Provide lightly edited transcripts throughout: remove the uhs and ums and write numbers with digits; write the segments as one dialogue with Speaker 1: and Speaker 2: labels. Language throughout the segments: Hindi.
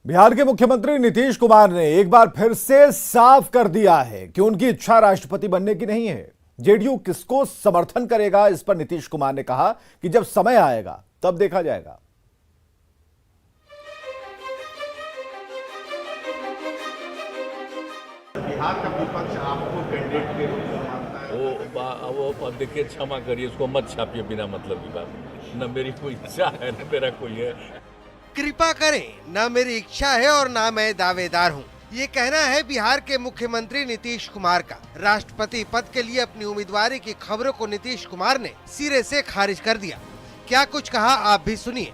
Speaker 1: बिहार के मुख्यमंत्री नीतीश कुमार ने एक बार फिर से साफ कर दिया है कि उनकी इच्छा राष्ट्रपति बनने की नहीं है। जेडीयू किसको समर्थन करेगा, इस पर नीतीश कुमार ने कहा कि जब समय आएगा तब देखा जाएगा।
Speaker 2: बिहार का विपक्ष आपको कैंडिडेट के रूप में मानता है?
Speaker 3: वो देखिए, क्षमा करिए, उसको मत छापिए बिना मतलब की बात। न मेरी कोई इच्छा है न मेरा कोई है।
Speaker 4: कृपा करें, न मेरी इच्छा है और न मैं दावेदार हूँ, ये कहना है बिहार के मुख्यमंत्री नीतीश कुमार का। राष्ट्रपति पद के लिए अपनी उम्मीदवारी की खबरों को नीतीश कुमार ने सिरे से खारिज कर दिया। क्या कुछ कहा, आप भी सुनिए।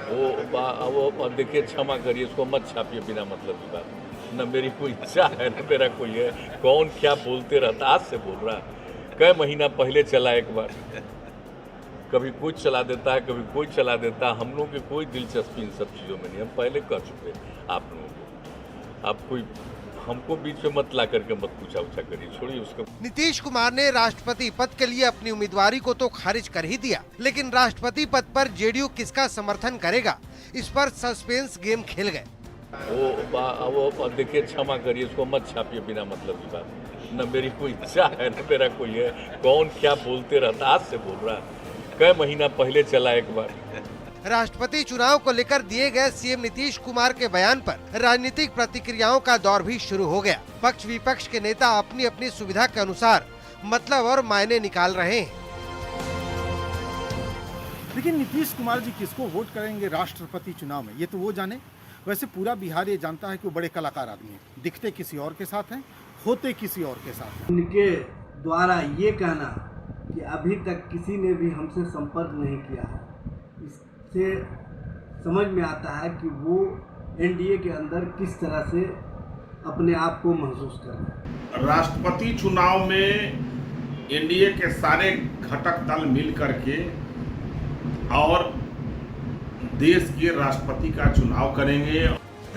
Speaker 3: वो देखिए, क्षमा करिए, उसको मत छापिए बिना मतलब की बात। न मेरी कोई इच्छा है न मेरा कोई है। कौन क्या बोलते रहता, आज से बोल रहा है। कई महीना पहले चला एक बार, कभी कुछ चला देता है, कभी कोई चला देता है। हम लोग की कोई दिलचस्पी इन सब चीज़ों में नहीं, हम पहले कर चुके आप लोगों को। आप कोई हमको बीच में मत ला करके मत पूछा उछा करिए, छोड़िए उसको।
Speaker 4: नीतीश कुमार ने राष्ट्रपति पद के लिए अपनी उम्मीदवारी को तो खारिज कर ही दिया, लेकिन राष्ट्रपति पद पर जेडीयू किसका समर्थन करेगा, इस पर सस्पेंस गेम खेल गए।
Speaker 3: वो देखिए, क्षमा करिए, उसको मत छापिए बिना मतलब की बात। न मेरी कोई इच्छा है न मेरा कोई है। कौन क्या बोलते रहता, आज से बोल रहा है। कई महीना पहले चला एक बार।
Speaker 4: राष्ट्रपति चुनाव को लेकर दिए गए सीएम नीतीश कुमार के बयान पर राजनीतिक प्रतिक्रियाओं का दौर भी शुरू हो गया। पक्ष विपक्ष के नेता अपनी अपनी सुविधा के अनुसार मतलब और मायने निकाल रहे हैं।
Speaker 5: लेकिन नीतीश कुमार जी किसको वोट करेंगे राष्ट्रपति चुनाव में, ये तो वो जाने। वैसे पूरा बिहार ये जानता है कि वो बड़े कलाकार आदमी हैं, दिखते किसी और के साथ हैं, होते किसी और के साथ हैं।
Speaker 6: उनके द्वारा ये कहना कि अभी तक किसी ने भी हमसे संपर्क नहीं किया है, इससे समझ में आता है कि वो एनडीए के अंदर किस तरह से अपने आप को महसूस कर रहे हैं।
Speaker 2: राष्ट्रपति चुनाव में एनडीए के सारे घटक दल मिल करके और देश के राष्ट्रपति का चुनाव करेंगे।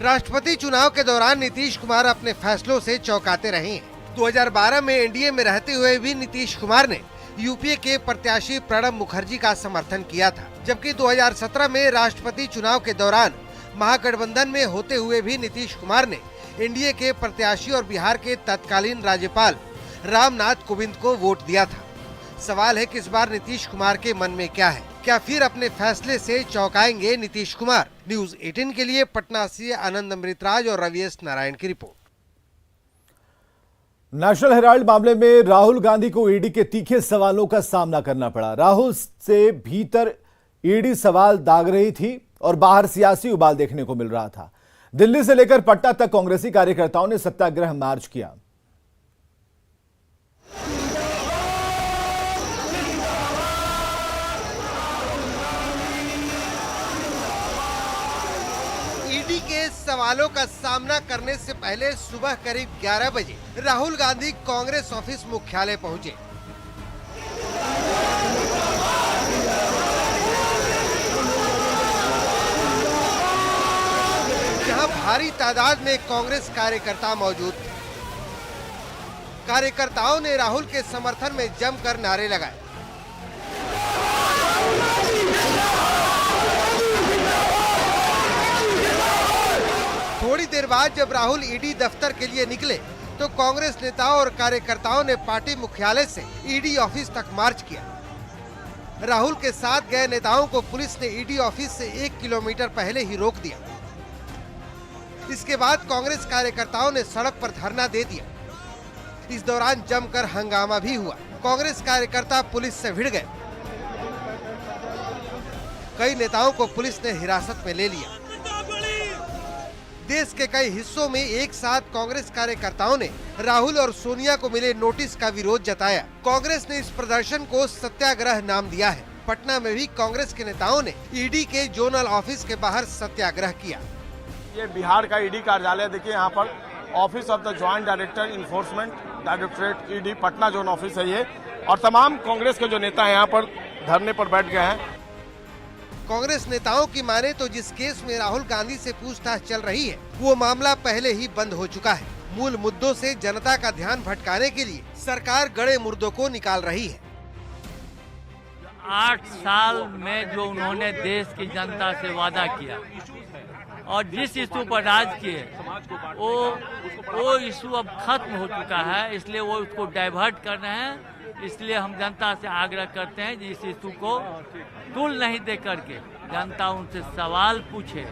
Speaker 4: राष्ट्रपति चुनाव के दौरान नीतीश कुमार अपने फैसलों से चौंकाते रहे हैं। 2012 में एनडीए में रहते हुए भी नीतीश कुमार ने यूपीए के प्रत्याशी प्रणब मुखर्जी का समर्थन किया था, जबकि 2017 में राष्ट्रपति चुनाव के दौरान महागठबंधन में होते हुए भी नीतीश कुमार ने एनडीए के प्रत्याशी और बिहार के तत्कालीन राज्यपाल रामनाथ कोविंद को वोट दिया था। सवाल है कि इस बार नीतीश कुमार के मन में क्या है, क्या फिर अपने फैसले से चौंकाएंगे नीतीश कुमार। न्यूज 18 के लिए पटना से आनंद अमृतराज और रविएस नारायण की रिपोर्ट।
Speaker 1: नेशनल हेराल्ड मामले में राहुल गांधी को ईडी के तीखे सवालों का सामना करना पड़ा। राहुल से भीतर ईडी सवाल दाग रही थी और बाहर सियासी उबाल देखने को मिल रहा था। दिल्ली से लेकर पटना तक कांग्रेसी कार्यकर्ताओं ने सत्याग्रह मार्च किया।
Speaker 4: ईडी के सवालों का सामना करने से पहले सुबह करीब 11 बजे राहुल गांधी कांग्रेस ऑफिस मुख्यालय पहुंचे। जहां भारी तादाद में कांग्रेस कार्यकर्ता मौजूद थे। कार्यकर्ताओं ने राहुल के समर्थन में जमकर नारे लगाए। थोड़ी देर बाद जब राहुल ईडी दफ्तर के लिए निकले तो कांग्रेस नेताओं और कार्यकर्ताओं ने पार्टी मुख्यालय से ईडी ऑफिस तक मार्च किया। राहुल के साथ गए नेताओं को पुलिस ने ईडी ऑफिस से 1 किलोमीटर पहले ही रोक दिया। इसके बाद कांग्रेस कार्यकर्ताओं ने सड़क पर धरना दे दिया। इस दौरान जमकर हंगामा भी हुआ। कांग्रेस कार्यकर्ता पुलिस से भिड़ गए। कई नेताओं को पुलिस ने हिरासत में ले लिया। देश के कई हिस्सों में एक साथ कांग्रेस कार्यकर्ताओं ने राहुल और सोनिया को मिले नोटिस का विरोध जताया। कांग्रेस ने इस प्रदर्शन को सत्याग्रह नाम दिया है। पटना में भी कांग्रेस के नेताओं ने ईडी के जोनल ऑफिस के बाहर सत्याग्रह किया।
Speaker 7: ये बिहार का ईडी कार्यालय देखिए, यहाँ पर office of the joint director enforcement directorate ED Patna zone office है ये, और तमाम कांग्रेस के जो नेता यहाँ पर धरने पर बैठ गए हैं।
Speaker 4: कांग्रेस नेताओं की माने तो जिस केस में राहुल गांधी से पूछताछ चल रही है वो मामला पहले ही बंद हो चुका है। मूल मुद्दों से जनता का ध्यान भटकाने के लिए सरकार गड़े मुर्दों को निकाल रही है।
Speaker 8: 8 साल में जो उन्होंने देश की जनता से वादा किया और जिस इशू पर राज किए वो इशू अब खत्म हो चुका है, इसलिए वो उसको डाइवर्ट कर रहे हैं। इसलिए हम जनता से आग्रह करते हैं कि इस इशू को तुल नहीं दे करके जनता उनसे सवाल पूछे।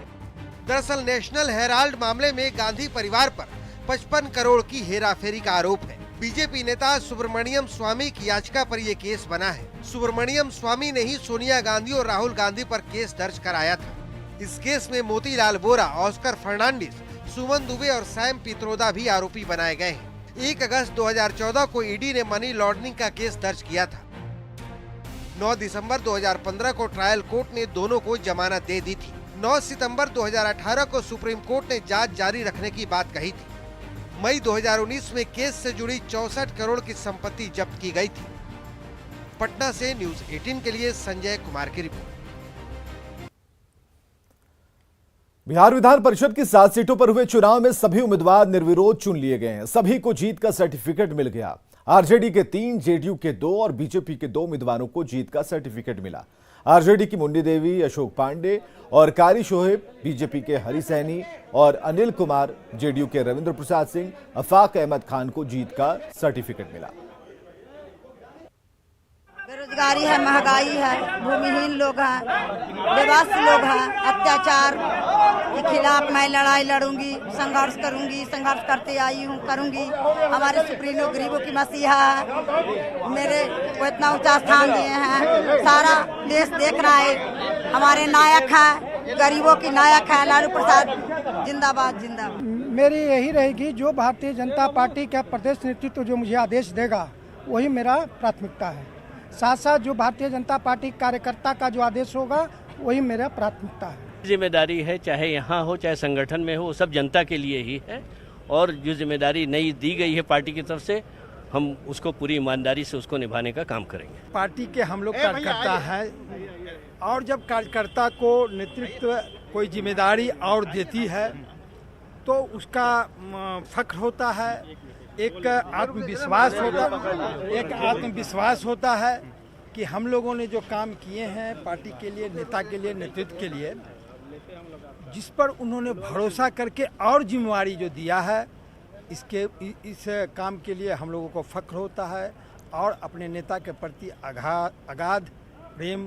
Speaker 4: दरअसल नेशनल हेराल्ड मामले में गांधी परिवार पर 55 करोड़ की हेराफेरी का आरोप है। बीजेपी नेता सुब्रमण्यम स्वामी की याचिका पर ये केस बना है। सुब्रमण्यम स्वामी ने ही सोनिया गांधी और राहुल गांधी पर केस दर्ज कराया था। इस केस में मोतीलाल वोरा, ऑस्कर फर्नांडिस, सुमन दुबे और सैम पित्रोदा भी आरोपी बनाए गए हैं। 1 अगस्त 2014 को ईडी ने मनी लॉन्ड्रिंग का केस दर्ज किया था। 9 दिसंबर 2015 को ट्रायल कोर्ट ने दोनों को जमानत दे दी थी। 9 सितंबर 2018 को सुप्रीम कोर्ट ने जांच जारी रखने की बात कही थी। मई 2019 में केस से जुड़ी 64 करोड़ की संपत्ति जब्त की गई थी। पटना से न्यूज 18 के लिए संजय कुमार की रिपोर्ट।
Speaker 1: बिहार विधान परिषद की 7 सीटों पर हुए चुनाव में सभी उम्मीदवार निर्विरोध चुन लिए गए हैं। सभी को जीत का सर्टिफिकेट मिल गया। आरजेडी के 3, जेडीयू के 2 और बीजेपी के 2 उम्मीदवारों को जीत का सर्टिफिकेट मिला। आरजेडी की मुन्नी देवी, अशोक पांडे और कारी शोहेब, बीजेपी के हरी सैनी और अनिल कुमार, जेडीयू के रविंद्र प्रसाद सिंह, अफाक अहमद खान को जीत का सर्टिफिकेट मिला।
Speaker 9: बेरोजगारी है, महंगाई है, भूमिहीन लोग हैं, बेबस लोग हैं, अत्याचार के खिलाफ मैं लड़ाई लड़ूंगी, संघर्ष करूंगी, संघर्ष करते आई हूँ, करूंगी। हमारे सुप्रीमो गरीबों की मसीहा है, मेरे को इतना ऊंचा स्थान दिए हैं, सारा देश देख रहा है। हमारे नायक हैं, गरीबों की नायक है, लालू प्रसाद जिंदाबाद जिंदाबाद।
Speaker 10: मेरी यही रहेगी, जो भारतीय जनता पार्टी का प्रदेश नेतृत्व जो मुझे आदेश देगा वही मेरा प्राथमिकता है। साथ साथ जो भारतीय जनता पार्टी कार्यकर्ता का जो आदेश होगा वही मेरा प्राथमिकता है।
Speaker 11: जिम्मेदारी है, चाहे यहाँ हो चाहे संगठन में हो, वो सब जनता के लिए ही है। और जो जिम्मेदारी नई दी गई है पार्टी की तरफ से, हम उसको पूरी ईमानदारी से उसको निभाने का काम करेंगे।
Speaker 10: पार्टी के हम लोग कार्यकर्ता है, और जब कार्यकर्ता को नेतृत्व कोई जिम्मेदारी और देती है तो उसका फख्र होता है, एक आत्मविश्वास होता है कि हम लोगों ने जो काम किए हैं पार्टी के लिए, नेता के लिए, नेतृत्व के लिए, जिस पर उन्होंने भरोसा करके और जिम्मेवारी जो दिया है, इस काम के लिए हम लोगों को फख्र होता है और अपने नेता के प्रति अगाध प्रेम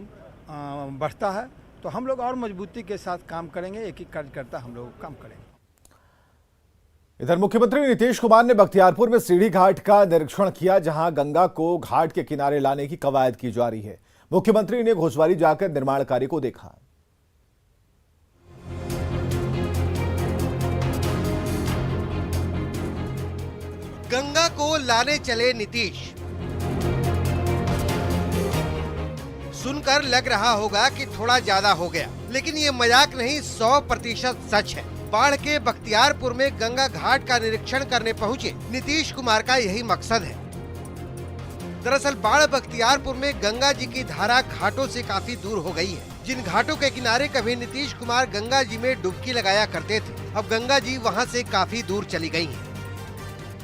Speaker 10: बढ़ता है। तो हम लोग और मजबूती के साथ काम करेंगे, एक ही कार्यकर्ता हम लोग काम करेंगे।
Speaker 1: इधर मुख्यमंत्री नीतीश कुमार ने बख्तियारपुर में सीढ़ी घाट का निरीक्षण किया, जहां गंगा को घाट के किनारे लाने की कवायद की जा रही है। मुख्यमंत्री ने घोसवारी जाकर निर्माण कार्य को देखा।
Speaker 4: गंगा को लाने चले नीतीश। सुनकर लग रहा होगा कि थोड़ा ज्यादा हो गया, लेकिन ये मजाक नहीं, 100% सच है। बाढ़ के बख्तियारपुर में गंगा घाट का निरीक्षण करने पहुंचे नीतीश कुमार का यही मकसद है। दरअसल बाढ़ बख्तियारपुर में गंगा जी की धारा घाटों से काफी दूर हो गई है। जिन घाटों के किनारे कभी नीतीश कुमार गंगा जी में डुबकी लगाया करते थे, अब गंगा जी वहां से काफी दूर चली गई हैं।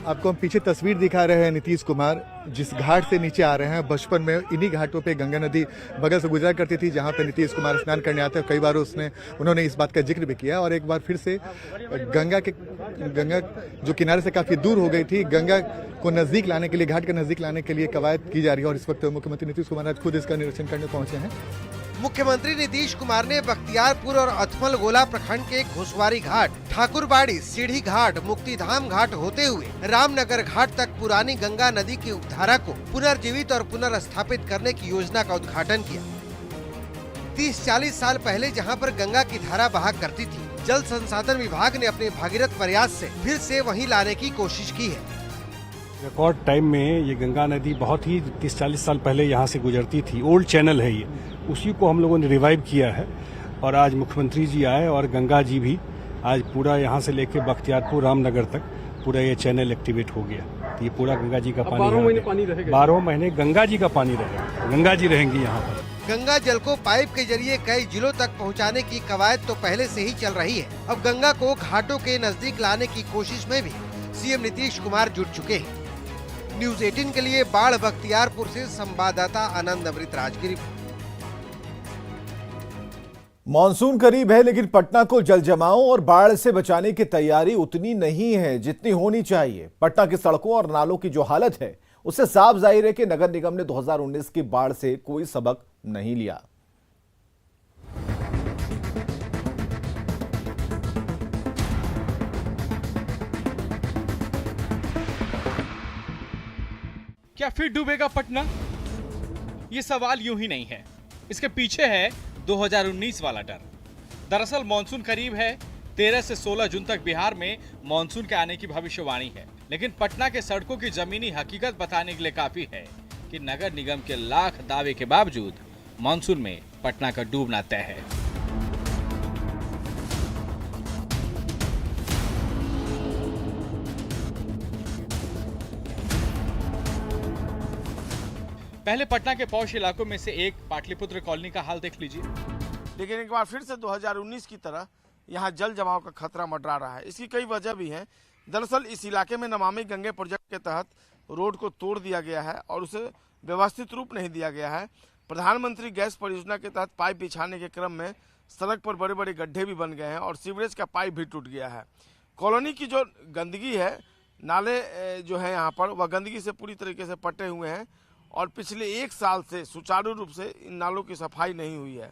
Speaker 12: आपको हम पीछे तस्वीर दिखा रहे हैं नीतीश कुमार जिस घाट से नीचे आ रहे हैं। बचपन में इन्हीं घाटों पे गंगा नदी बगल से गुजरा करती थी, जहां पे नीतीश कुमार स्नान करने आते हैं। कई बार उन्होंने इस बात का जिक्र भी किया, और एक बार फिर से गंगा जो किनारे से काफी दूर हो गई थी, गंगा को नजदीक लाने के लिए, घाट के नजदीक लाने के लिए कवायद की जा रही है। और इस वक्त मुख्यमंत्री नीतीश कुमार आज खुद इसका निरीक्षण करने पहुंचे हैं।
Speaker 4: मुख्यमंत्री नीतीश कुमार ने बख्तियारपुर और अथमल गोला प्रखंड के घोसवारी घाट, ठाकुरबाड़ी, सीढ़ी घाट, मुक्तिधाम घाट होते हुए रामनगर घाट तक पुरानी गंगा नदी की उपधारा को पुनर्जीवित और पुनर्स्थापित करने की योजना का उद्घाटन किया। 30-40 साल पहले जहां पर गंगा की धारा बहा करती थी, जल संसाधन विभाग ने अपने भागीरथ प्रयास से फिर से वहीं लाने की कोशिश की है।
Speaker 13: रिकॉर्ड टाइम में ये गंगा नदी बहुत ही 30-40 साल पहले यहाँ से गुजरती थी। ओल्ड चैनल है ये, उसी को हम लोगों ने रिवाइव किया है। और आज मुख्यमंत्री जी आए और गंगा जी भी आज पूरा यहाँ से लेके बख्तियारपुर रामनगर तक पूरा ये चैनल एक्टिवेट हो गया। तो ये पूरा गंगा जी का पानी 12 महीने पानी रहेगा। 12 महीने गंगा जी का पानी रहेगा, गंगा जी रहेंगी यहाँ पर।
Speaker 4: गंगा जल को पाइप के जरिए कई जिलों तक पहुँचाने की कवायद तो पहले से ही चल रही है। अब गंगा को घाटों के नजदीक लाने की कोशिश में भी सीएम नीतीश कुमार जुट चुके हैं। न्यूज 18 के लिए बाढ़ बख्तियारपुर से संवाददाता आनंद अमृतराज की रिपोर्ट।
Speaker 1: मॉनसून करीब है, लेकिन पटना को जल जमाव और बाढ़ से बचाने की तैयारी उतनी नहीं है जितनी होनी चाहिए। पटना की सड़कों और नालों की जो हालत है उससे साफ जाहिर है कि नगर निगम ने 2019 की बाढ़ से कोई सबक नहीं लिया।
Speaker 14: क्या फिर डूबेगा पटना? ये सवाल यूं ही नहीं है, इसके पीछे है 2019 वाला डर। दरअसल मानसून करीब है। 13 से 16 जून तक बिहार में मानसून के आने की भविष्यवाणी है, लेकिन पटना के सड़कों की जमीनी हकीकत बताने के लिए काफी है कि नगर निगम के लाख दावे के बावजूद मानसून में पटना का डूबना तय है। पहले पटना के पौष इलाकों में से एक पाटलिपुत्र कॉलोनी का हाल देख लीजिए।
Speaker 7: लेकिन एक बार फिर से 2019 की तरह यहाँ जल जमाव का खतरा मंडरा रहा है। इसकी कई वजह भी हैं। दरअसल इस इलाके में नमामि गंगे प्रोजेक्ट के तहत रोड को तोड़ दिया गया है और उसे व्यवस्थित रूप नहीं दिया गया है। प्रधानमंत्री गैस परियोजना के तहत पाइप बिछाने के क्रम में सड़क पर बड़े बड़े गड्ढे भी बन गए हैं और सीवरेज का पाइप भी टूट गया है। कॉलोनी की जो गंदगी है, नाले जो है यहाँ पर, वह गंदगी से पूरी तरीके से पटे हुए हैं और पिछले 1 साल से सुचारू रूप से इन नालों की सफाई नहीं हुई है।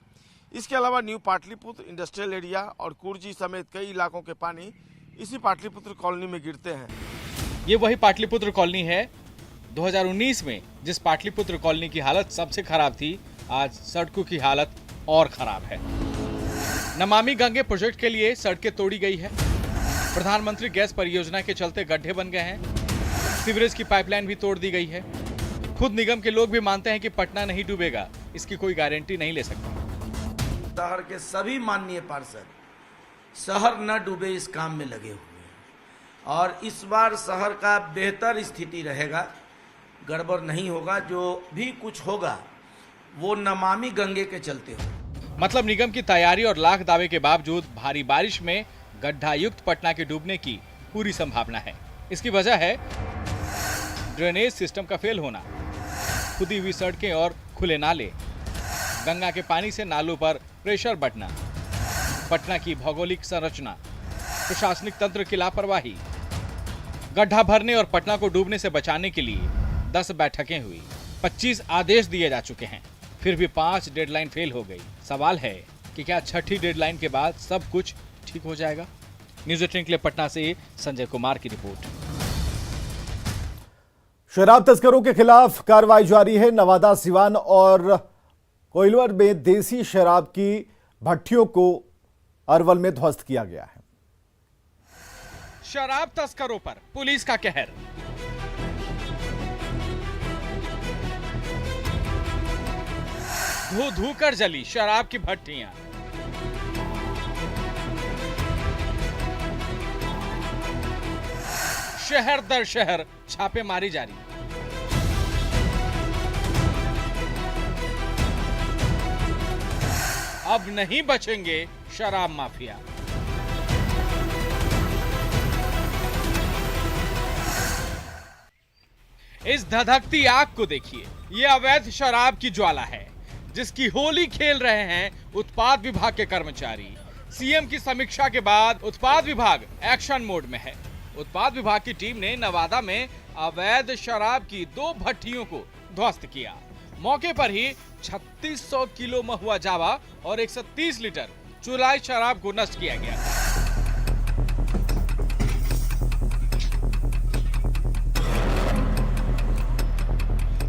Speaker 7: इसके अलावा न्यू पाटलिपुत्र इंडस्ट्रियल एरिया और कुर्जी समेत कई इलाकों के पानी इसी पाटलिपुत्र कॉलोनी में गिरते हैं।
Speaker 14: ये वही पाटलिपुत्र कॉलोनी है। 2019 में जिस पाटलिपुत्र कॉलोनी की हालत सबसे खराब थी, आज सड़कों की हालत और खराब है। नमामि गंगे प्रोजेक्ट के लिए सड़कें तोड़ी गई है। प्रधानमंत्री गैस परियोजना के चलते गड्ढे बन गए हैं। सीवरेज की पाइपलाइन भी तोड़ दी गई है। खुद निगम के लोग भी मानते हैं कि पटना नहीं डूबेगा, इसकी कोई गारंटी नहीं ले सकते।
Speaker 15: शहर के सभी माननीय पार्षद शहर न डूबे इस काम में लगे हुए हैं और इस बार शहर का बेहतर स्थिति रहेगा, गड़बड़ नहीं होगा। जो भी कुछ होगा वो नमामि गंगे के चलते होगा।
Speaker 14: मतलब निगम की तैयारी और लाख दावे के बावजूद भारी बारिश में गड्ढा युक्त पटना के डूबने की पूरी संभावना है। इसकी वजह है ड्रेनेज सिस्टम का फेल होना, खुदी हुई सड़कें और खुले नाले, गंगा के पानी से नालों पर प्रेशर बढ़ना, पटना की भौगोलिक संरचना, प्रशासनिक तंत्र की लापरवाही। गड्ढा भरने और पटना को डूबने से बचाने के लिए 10 बैठकें हुई, 25 आदेश दिए जा चुके हैं, फिर भी 5 डेडलाइन फेल हो गई। सवाल है कि क्या 6ठी डेडलाइन के बाद सब कुछ ठीक हो जाएगा? न्यूज़ 18 के लिए पटना से संजय कुमार की रिपोर्ट।
Speaker 1: शराब तस्करों के खिलाफ कार्रवाई जारी है। नवादा, सिवान और कोइलवर में देसी शराब की भट्टियों को अरवल में ध्वस्त किया गया है।
Speaker 14: शराब तस्करों पर पुलिस का कहर। धू धू कर जली शराब की भट्टियां। शहर दर शहर छापेमारी जारी। अब नहीं बचेंगे शराब माफिया। इस धधकती आग को देखिए, ये अवैध शराब की ज्वाला है जिसकी होली खेल रहे हैं उत्पाद विभाग के कर्मचारी। सीएम की समीक्षा के बाद उत्पाद विभाग एक्शन मोड में है। उत्पाद विभाग की टीम ने नवादा में अवैध शराब की 2 भट्टियों को ध्वस्त किया। मौके पर ही 3600 किलो महुआ जावा और 130 लीटर चुलाई शराब को नष्ट किया गया।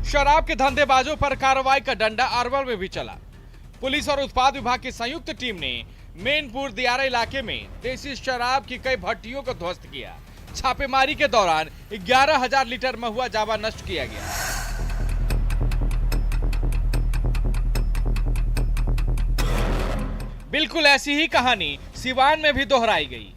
Speaker 14: शराब के धंधेबाजों पर कार्रवाई का डंडा अरवल में भी चला। पुलिस और उत्पाद विभाग की संयुक्त टीम ने मेनपुर दियारा इलाके में देसी शराब की कई भट्टियों को ध्वस्त किया। छापेमारी के दौरान 11,000 लीटर महुआ जावा नष्ट किया गया। बिल्कुल ऐसी ही कहानी सिवान में भी दोहराई गई।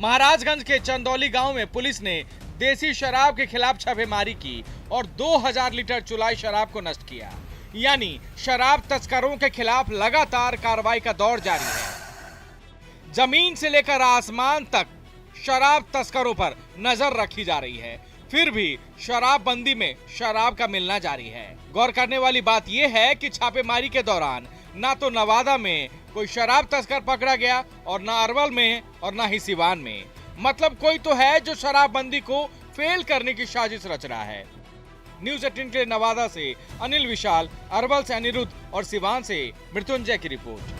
Speaker 14: महाराजगंज के चंदौली गांव में पुलिस ने देसी शराब के खिलाफ छापेमारी की और 2000 लीटर चुलाई शराब को नष्ट किया। यानी शराब तस्करों के खिलाफ लगातार कार्रवाई का दौर जारी है। जमीन से लेकर आसमान तक शराब तस्करों पर नजर रखी जा रही है। फिर भी शराबबंदी में शराब का मिलना जारी है। गौर करने वाली बात यह है कि छापेमारी के दौरान ना तो नवादा में कोई शराब तस्कर पकड़ा गया और ना अरवल में और ना ही सिवान में। मतलब कोई तो है जो शराबबंदी को फेल करने की साजिश रच रहा है। न्यूज़ 18 के लिए नवादा से अनिल विशाल, अरवल से अनिरुद्ध और सिवान से मृत्युंजय की रिपोर्ट।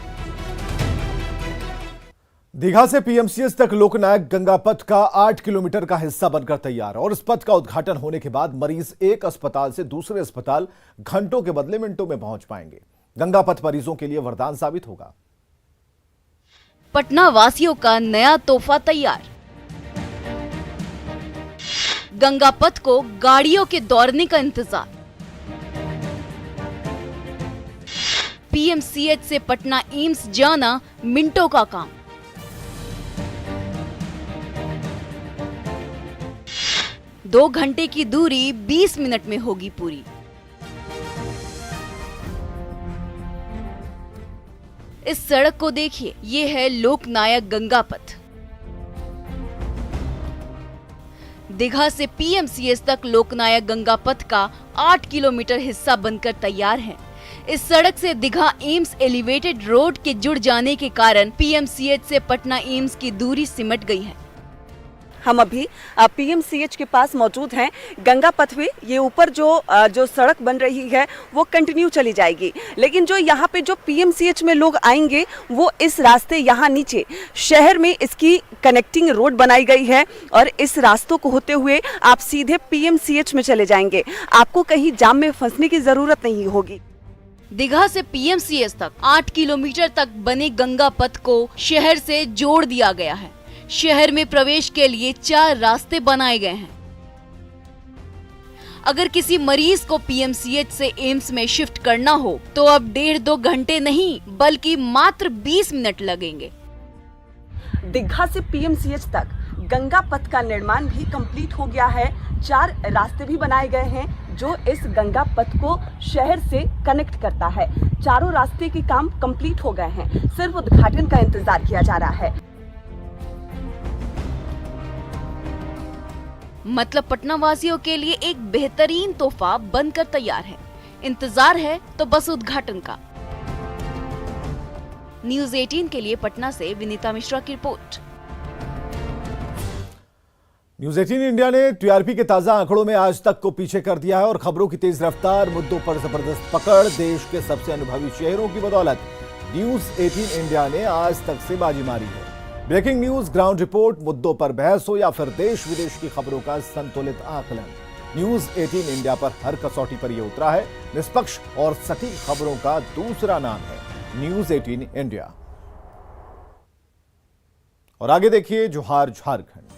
Speaker 1: दीघा से पीएमसीएच तक लोकनायक गंगा पथ का 8 किलोमीटर का हिस्सा बनकर तैयार और इस पथ का उद्घाटन होने के बाद मरीज एक अस्पताल से दूसरे अस्पताल घंटों के बदले मिनटों में पहुंच पाएंगे। गंगा पथ मरीजों के लिए वरदान साबित होगा।
Speaker 16: पटना वासियों का नया तोहफा तैयार। गंगा पथ को गाड़ियों के दौड़ने का इंतजार। पीएमसीएच से पटना एम्स जाना मिनटों का काम। दो घंटे की दूरी 20 मिनट में होगी पूरी। इस सड़क को देखिए, ये है लोकनायक गंगा पथ। दीघा से पीएमसीएच तक लोकनायक गंगा पथ का 8 किलोमीटर हिस्सा बनकर तैयार है। इस सड़क से दीघा एम्स एलिवेटेड रोड के जुड़ जाने के कारण पीएमसीएच से पटना एम्स की दूरी सिमट गई है।
Speaker 17: हम अभी पीएमसीएच के पास मौजूद हैं। गंगा पथ में ये ऊपर जो सड़क बन रही है वो कंटिन्यू चली जाएगी, लेकिन जो यहाँ पे जो पीएमसीएच में लोग आएंगे वो इस रास्ते यहाँ नीचे शहर में इसकी कनेक्टिंग रोड बनाई गई है और इस रास्तों को होते हुए आप सीधे पीएमसीएच में चले जाएंगे। आपको कहीं जाम में फंसने की जरूरत नहीं होगी।
Speaker 16: दीघा से पीएमसीएच तक 8 किलोमीटर तक बने गंगा पथ को शहर से जोड़ दिया गया है। शहर में प्रवेश के लिए 4 रास्ते बनाए गए हैं। अगर किसी मरीज को पीएमसीएच से एम्स में शिफ्ट करना हो तो अब 1.5-2 घंटे नहीं बल्कि मात्र 20 मिनट लगेंगे।
Speaker 17: दीघा से पीएमसीएच तक गंगा पथ का निर्माण भी कंप्लीट हो गया है। 4 रास्ते भी बनाए गए हैं जो इस गंगा पथ को शहर से कनेक्ट करता है। चारों रास्ते के काम कंप्लीट हो गए हैं, सिर्फ उद्घाटन का इंतजार किया जा रहा है।
Speaker 16: मतलब पटना वासियों के लिए एक बेहतरीन तोहफा बनकर तैयार है। इंतजार है तो बस उद्घाटन का। न्यूज़ 18 के लिए पटना से विनीता मिश्रा की रिपोर्ट।
Speaker 1: न्यूज़ 18 इंडिया ने टीआरपी के ताजा आंकड़ों में आज तक को पीछे कर दिया है और खबरों की तेज रफ्तार, मुद्दों पर जबरदस्त पकड़, देश के सबसे अनुभवी चेहरों की बदौलत न्यूज़ 18 इंडिया ने आज तक से बाजी मारी है। ब्रेकिंग न्यूज, ग्राउंड रिपोर्ट, मुद्दों पर बहस हो या फिर देश विदेश की खबरों का संतुलित आकलन, न्यूज 18 इंडिया पर हर कसौटी पर यह उतरा है। निष्पक्ष और सटीक खबरों का दूसरा नाम है न्यूज 18 इंडिया। और आगे देखिए जोहार झारखंड।